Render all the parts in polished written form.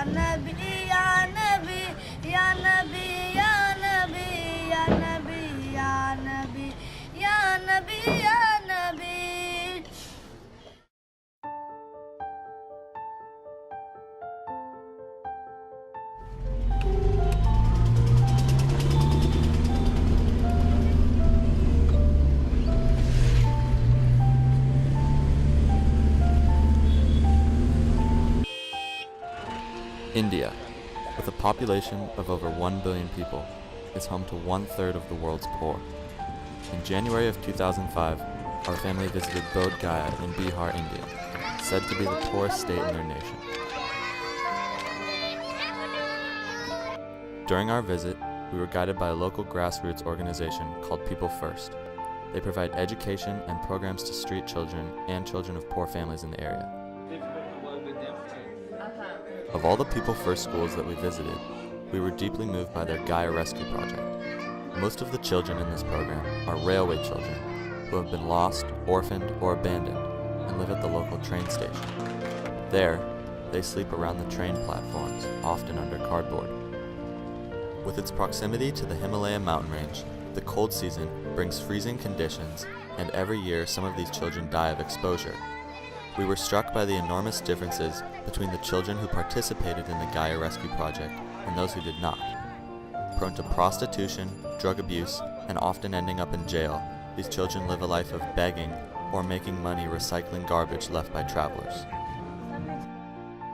Nabi, Ya Nabi, Ya Nabi, Ya Nabi, Ya Nabi, Ya Nabi, Ya Nabi, Ya Nabi. India, with a population of over 1 billion people, is home to 1/3 of the world's poor. In January of 2005, our family visited Bodh Gaya in Bihar, India, said to be the poorest state in their nation. During our visit, we were guided by a local grassroots organization called People First. They provide education and programs to street children and children of poor families in the area. Of all the People First schools that we visited, we were deeply moved by their Gaya Rescue Project. Most of the children in this program are railway children who have been lost, orphaned, or abandoned and live at the local train station. There, they sleep around the train platforms, often under cardboard. With its proximity to the Himalaya mountain range, the cold season brings freezing conditions, and every year some of these children die of exposure. We were struck by the enormous differences between the children who participated in the Gaya Rescue Project and those who did not. Prone to prostitution, drug abuse, and often ending up in jail, these children live a life of begging or making money recycling garbage left by travelers.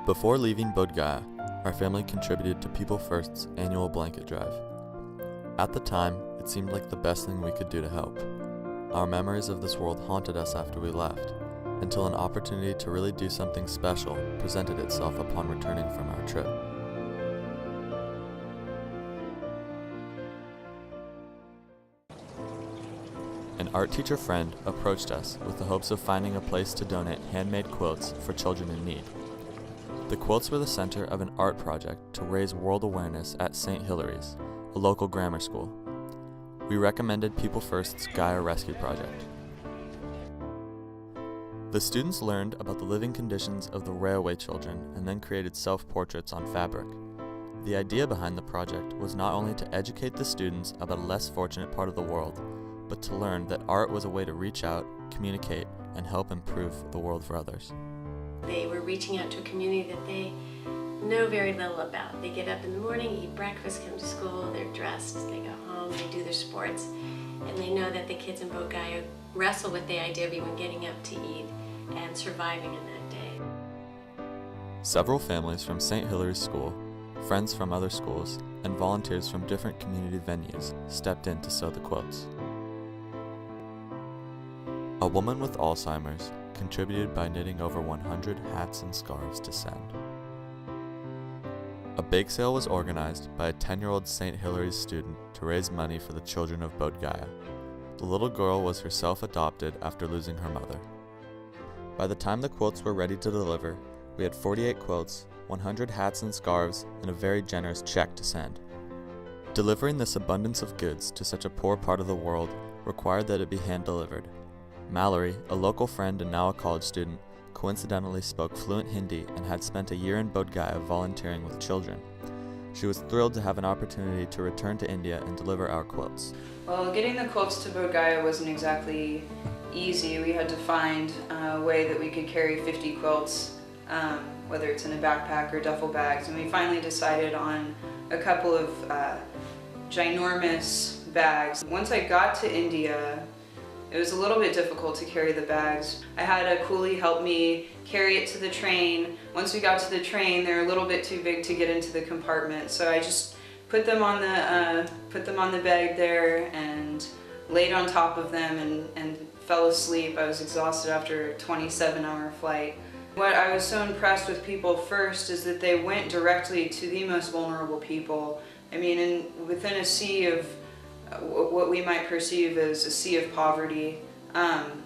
Before leaving Bodh Gaya, our family contributed to People First's annual blanket drive. At the time, it seemed like the best thing we could do to help. Our memories of this world haunted us after we left, until an opportunity to really do something special presented itself upon returning from our trip. An art teacher friend approached us with the hopes of finding a place to donate handmade quilts for children in need. The quilts were the center of an art project to raise world awareness at St. Hilary's, a local grammar school. We recommended People First's Gaya Rescue Project. The students learned about the living conditions of the railway children and then created self-portraits on fabric. The idea behind the project was not only to educate the students about a less fortunate part of the world, but to learn that art was a way to reach out, communicate, and help improve the world for others. They were reaching out to a community that they know very little about. They get up in the morning, eat breakfast, come to school, they're dressed, they go home, they do their sports, and they know that the kids in Bodh Gaya wrestle with the idea of even getting up to eat and surviving in that day. Several families from St. Hilary's School, friends from other schools, and volunteers from different community venues stepped in to sew the quilts. A woman with Alzheimer's contributed by knitting over 100 hats and scarves to send. A bake sale was organized by a 10-year-old St. Hilary's student to raise money for the children of Bodh Gaya. The little girl was herself adopted after losing her mother. By the time the quilts were ready to deliver, we had 48 quilts, 100 hats and scarves, and a very generous check to send. Delivering this abundance of goods to such a poor part of the world required that it be hand-delivered. Mallory, a local friend and now a college student, coincidentally spoke fluent Hindi and had spent a year in Bodh Gaya volunteering with children. She was thrilled to have an opportunity to return to India and deliver our quilts. Well, getting the quilts to Bodh Gaya wasn't exactly easy. We had to find a way that we could carry 50 quilts, whether it's in a backpack or duffel bags, and we finally decided on a couple of ginormous bags. Once I got to India, it was a little bit difficult to carry the bags. I had a coolie help me carry it to the train. Once we got to the train, they were a little bit too big to get into the compartment, so I just put them on the bag there and laid on top of them and fell asleep. I was exhausted after a 27-hour flight. What I was so impressed with People First is that they went directly to the most vulnerable people. I mean, within a sea of what we might perceive as a sea of poverty,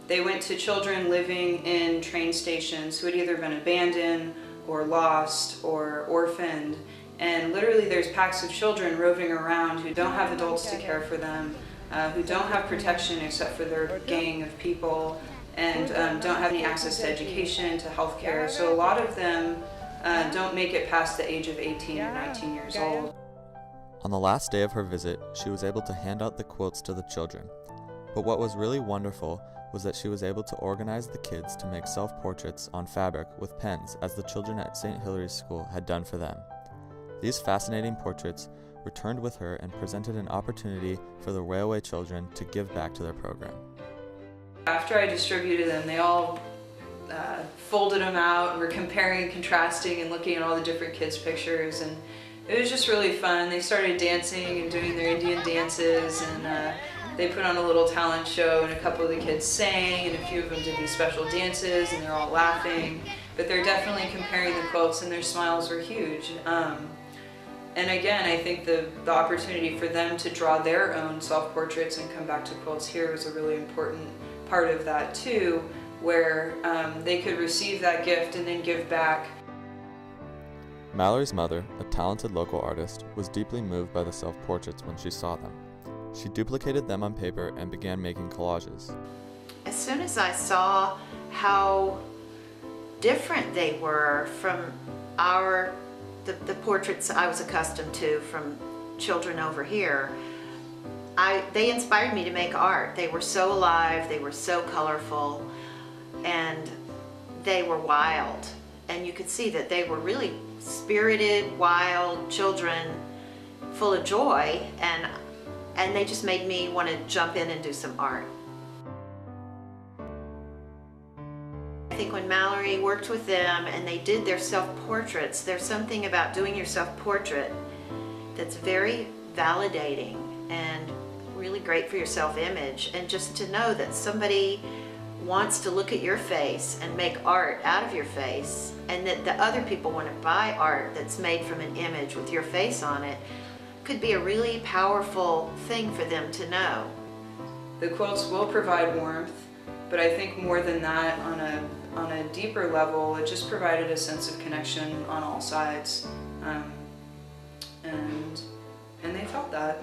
they went to children living in train stations who had either been abandoned or lost or orphaned. And literally there's packs of children roving around who don't have adults to care for them, who don't have protection except for their gang of people, and don't have any access to education, to healthcare. So a lot of them don't make it past the age of 18 or 19 years old. On the last day of her visit, she was able to hand out the quilts to the children. But what was really wonderful was that she was able to organize the kids to make self-portraits on fabric with pens, as the children at St. Hilary's School had done for them. These fascinating portraits returned with her and presented an opportunity for the Railway children to give back to their program. After I distributed them, they all folded them out and were comparing and contrasting and looking at all the different kids' pictures, and it was just really fun. They started dancing and doing their Indian dances, and they put on a little talent show, and a couple of the kids sang, and a few of them did these special dances, and they're all laughing. But they're definitely comparing the quilts, and their smiles were huge. And again, I think the opportunity for them to draw their own self-portraits and come back to quilts here was a really important part of that too, where they could receive that gift and then give back. Mallory's mother, a talented local artist, was deeply moved by the self-portraits when she saw them. She duplicated them on paper and began making collages. As soon as I saw how different they were from the portraits I was accustomed to from children over here, they inspired me to make art. They were so alive, they were so colorful, and they were wild. And you could see that they were really spirited, wild children, full of joy, and they just made me want to jump in and do some art. I think when Mallory worked with them and they did their self-portraits, there's something about doing your self-portrait that's very validating and really great for your self-image, and just to know that somebody wants to look at your face and make art out of your face, and that the other people want to buy art that's made from an image with your face on it, could be a really powerful thing for them to know. The quilts will provide warmth, but I think more than that, on a deeper level, it just provided a sense of connection on all sides, and they felt that.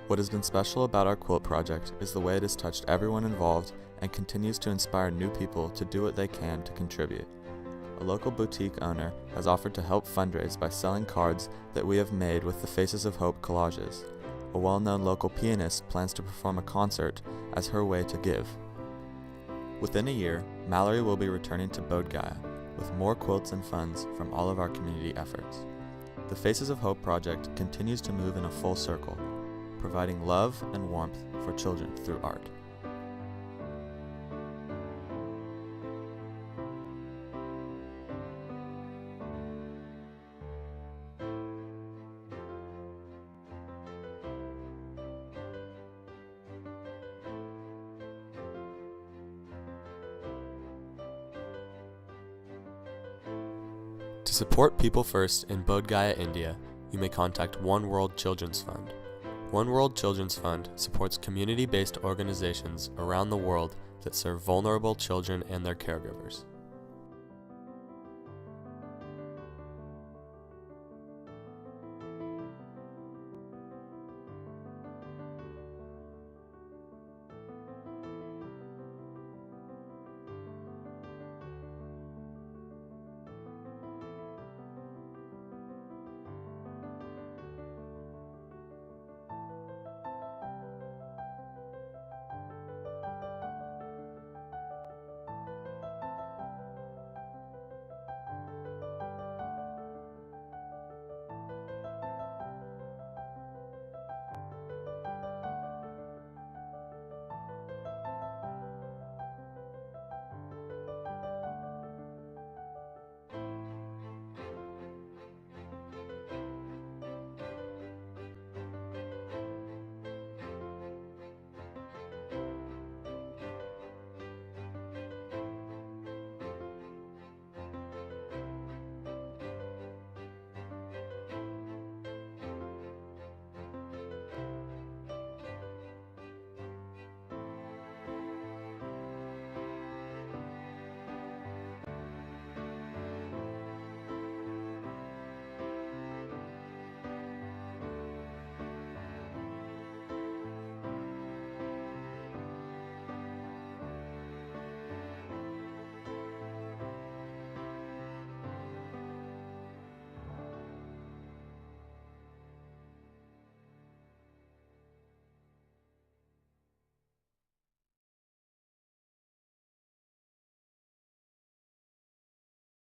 What has been special about our quilt project is the way it has touched everyone involved and continues to inspire new people to do what they can to contribute. A local boutique owner has offered to help fundraise by selling cards that we have made with the Faces of Hope collages. A well-known local pianist plans to perform a concert as her way to give. Within a year, Mallory will be returning to Bodh Gaya with more quilts and funds from all of our community efforts. The Faces of Hope project continues to move in a full circle, providing love and warmth for children through art. To support People First in Bodh Gaya, India, you may contact One World Children's Fund. One World Children's Fund supports community-based organizations around the world that serve vulnerable children and their caregivers.